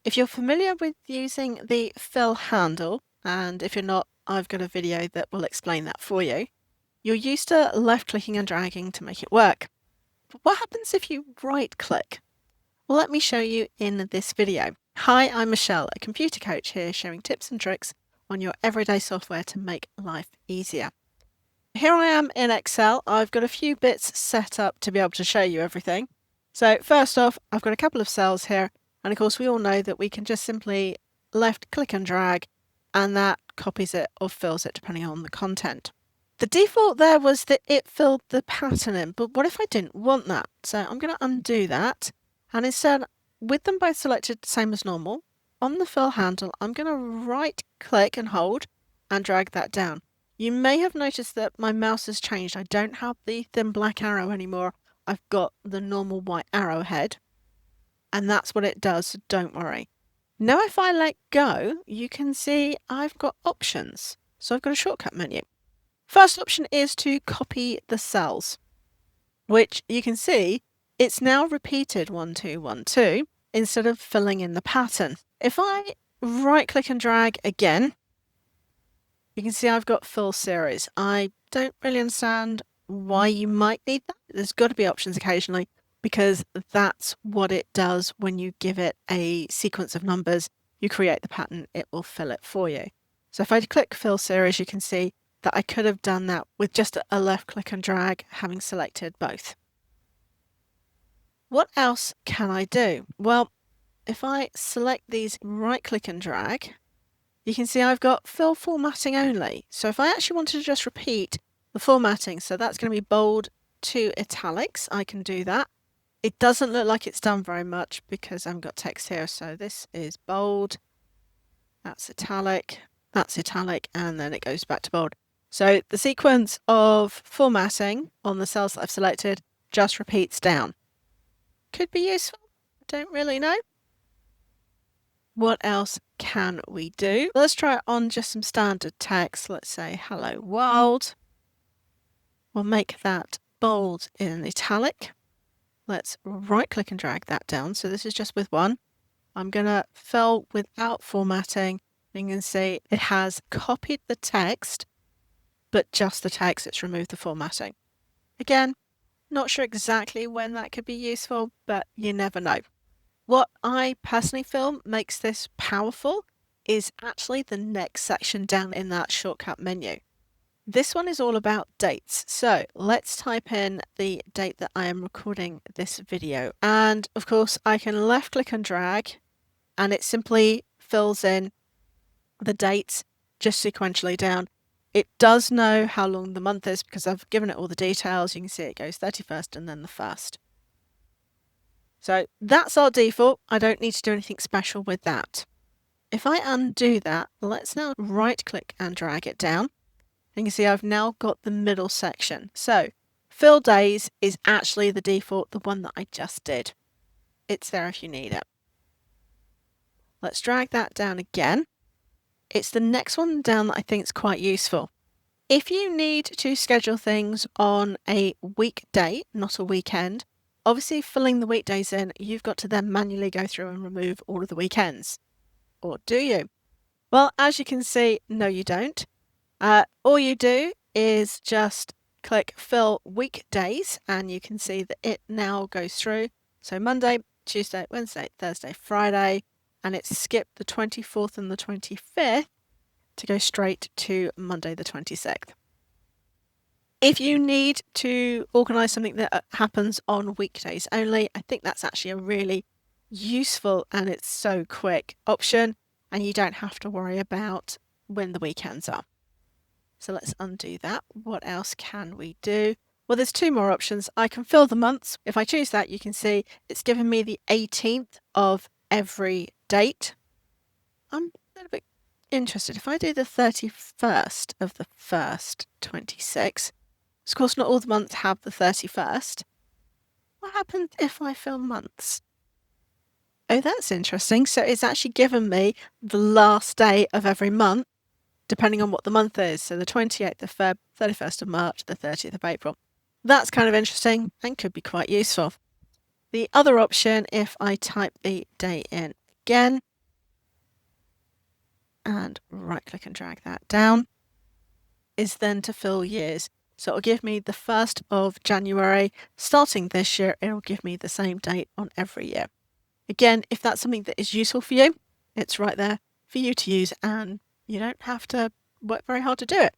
If you're familiar with using the fill handle, and if you're not, I've got a video that will explain that for you. You're used to left clicking and dragging to make it work. But what happens if you right click? Well, let me show you in this video. Hi, I'm Michelle, a computer coach here sharing tips and tricks on your everyday software to make life easier. Here I am in Excel. I've got a few bits set up to be able to show you everything. So first off, I've got a couple of cells here. And of course, we all know that we can just simply left click and drag, and that copies it or fills it depending on the content. The default there was that it filled the pattern in, but what if I didn't want that? So I'm going to undo that. And instead, with them both selected same as normal, on the fill handle, I'm going to right click and hold and drag that down. You may have noticed that my mouse has changed. I don't have the thin black arrow anymore. I've got the normal white arrow head. And that's what it does, so don't worry. Now if I let go, you can see I've got options. So I've got a shortcut menu. First option is to copy the cells, which you can see it's now repeated 1, 2, 1, 2 instead of filling in the pattern. If I right click and drag again, you can see I've got fill series. I don't really understand why you might need that. There's got to be options occasionally, because that's what it does when you give it a sequence of numbers. You create the pattern, it will fill it for you. So if I click fill series, you can see that I could have done that with just a left click and drag, having selected both. What else can I do? Well, if I select these right click and drag, you can see I've got fill formatting only. So if I actually wanted to just repeat the formatting, so that's going to be bold to italics, I can do that. It doesn't look like it's done very much because I haven't got text here. So this is bold, that's italic, and then it goes back to bold. So the sequence of formatting on the cells that I've selected just repeats down. Could be useful, don't really know. What else can we do? Let's try it on just some standard text. Let's say hello world. We'll make that bold in italic. Let's right click and drag that down. So this is just with one. I'm going to fill without formatting. You can see it has copied the text, but just the text. It's removed the formatting. Again, not sure exactly when that could be useful, but you never know. What I personally feel makes this powerful is actually the next section down in that shortcut menu. This one is all about dates. So let's type in the date that I am recording this video. And of course, I can left click and drag, and it simply fills in the dates just sequentially down. It does know how long the month is because I've given it all the details. You can see it goes 31st and then the 1st. So that's our default. I don't need to do anything special with that. If I undo that, let's now right click and drag it down. And you can see I've now got the middle section. So fill days is actually the default, the one that I just did. It's there if you need it. Let's drag that down again. It's the next one down that I think is quite useful. If you need to schedule things on a weekday, not a weekend, obviously filling the weekdays in, you've got to then manually go through and remove all of the weekends. Or do you? Well, as you can see, no you don't. All you do is just click fill weekdays, and you can see that it now goes through. So Monday, Tuesday, Wednesday, Thursday, Friday, and it's skipped the 24th and the 25th to go straight to Monday the 26th. If you need to organise something that happens on weekdays only, I think that's actually a really useful, and it's so quick option, and you don't have to worry about when the weekends are. So let's undo that. What else can we do? Well, there's two more options. I can fill the months. If I choose that, you can see it's given me the 18th of every date. I'm a little bit interested. If I do the 31st of the 1st, 26, of course not all the months have the 31st. What happens if I fill months? Oh, that's interesting. So it's actually given me the last day of every month, depending on what the month is. So the 28th of Feb, 31st of March, the 30th of April. That's kind of interesting and could be quite useful. The other option, if I type the day in again, and right click and drag that down, is then to fill years. So it'll give me the 1st of January. Starting this year, it'll give me the same date on every year. Again, if that's something that is useful for you, it's right there for you to use and you don't have to work very hard to do it.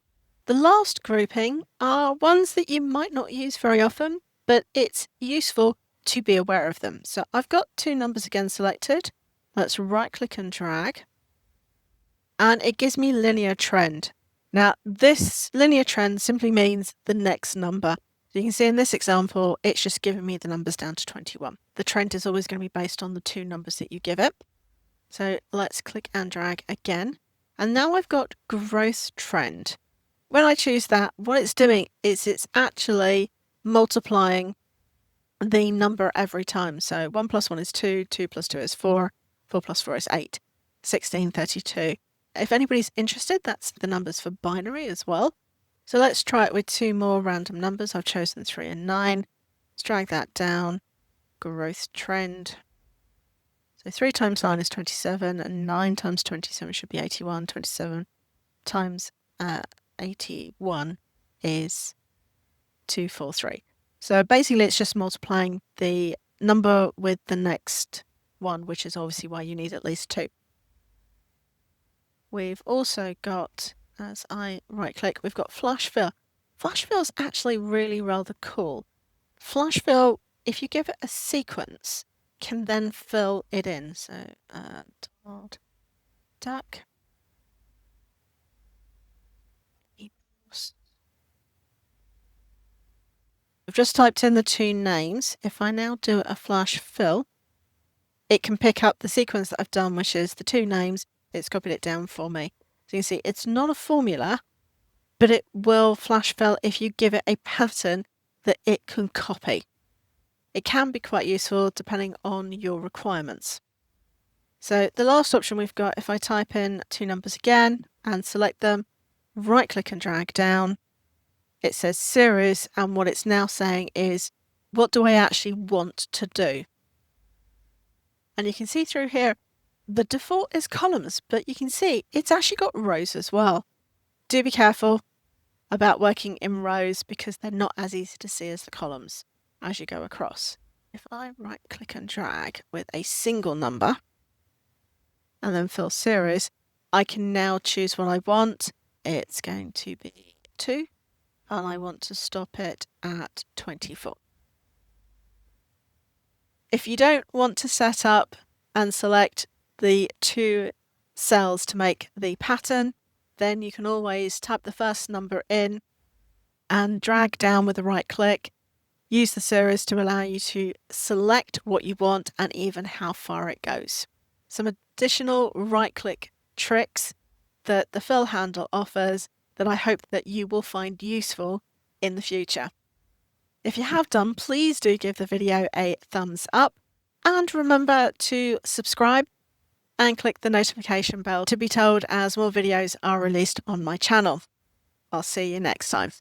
The last grouping are ones that you might not use very often, but it's useful to be aware of them. So I've got 2 numbers again selected. Let's right click and drag. And it gives me linear trend. Now, this linear trend simply means the next number. So you can see in this example, it's just giving me the numbers down to 21. The trend is always going to be based on the 2 numbers that you give it. So let's click and drag again. And now I've got growth trend. When I choose that, what it's doing is it's actually multiplying the number every time. So 1 plus 1 is 2, 2 plus 2 is 4, 4 plus 4 is 8, 16, 32. If anybody's interested, that's the numbers for binary as well. So let's try it with 2 more random numbers. I've chosen 3 and 9. Let's drag that down. Growth trend. So 3 times 9 is 27, and 9 times 27 should be 81. 27 times 81 is 243. So basically it's just multiplying the number with the next one, which is obviously why you need at least 2. We've also got, as I right click, we've got flash fill. Flash fill is actually really rather cool. Flash fill, if you give it a sequence, can then fill it in. So duck equals. I've just typed in the 2 names. If I now do a flash fill, it can pick up the sequence that I've done, which is the 2 names. It's copied it down for me. So you can see it's not a formula, but it will flash fill if you give it a pattern that it can copy. It can be quite useful depending on your requirements. So the last option we've got, if I type in 2 numbers again and select them, right click and drag down, it says series, and what it's now saying is, what do I actually want to do? And you can see through here, the default is columns, but you can see it's actually got rows as well. Do be careful about working in rows because they're not as easy to see as the columns as you go across. If I right click and drag with a single number and then fill series, I can now choose what I want. It's going to be 2 and I want to stop it at 24. If you don't want to set up and select the 2 cells to make the pattern, then you can always type the first number in and drag down with a right click. Use the series to allow you to select what you want and even how far it goes. Some additional right click tricks that the fill handle offers that I hope that you will find useful in the future. If you have done, please do give the video a thumbs up and remember to subscribe and click the notification bell to be told as more videos are released on my channel. I'll see you next time.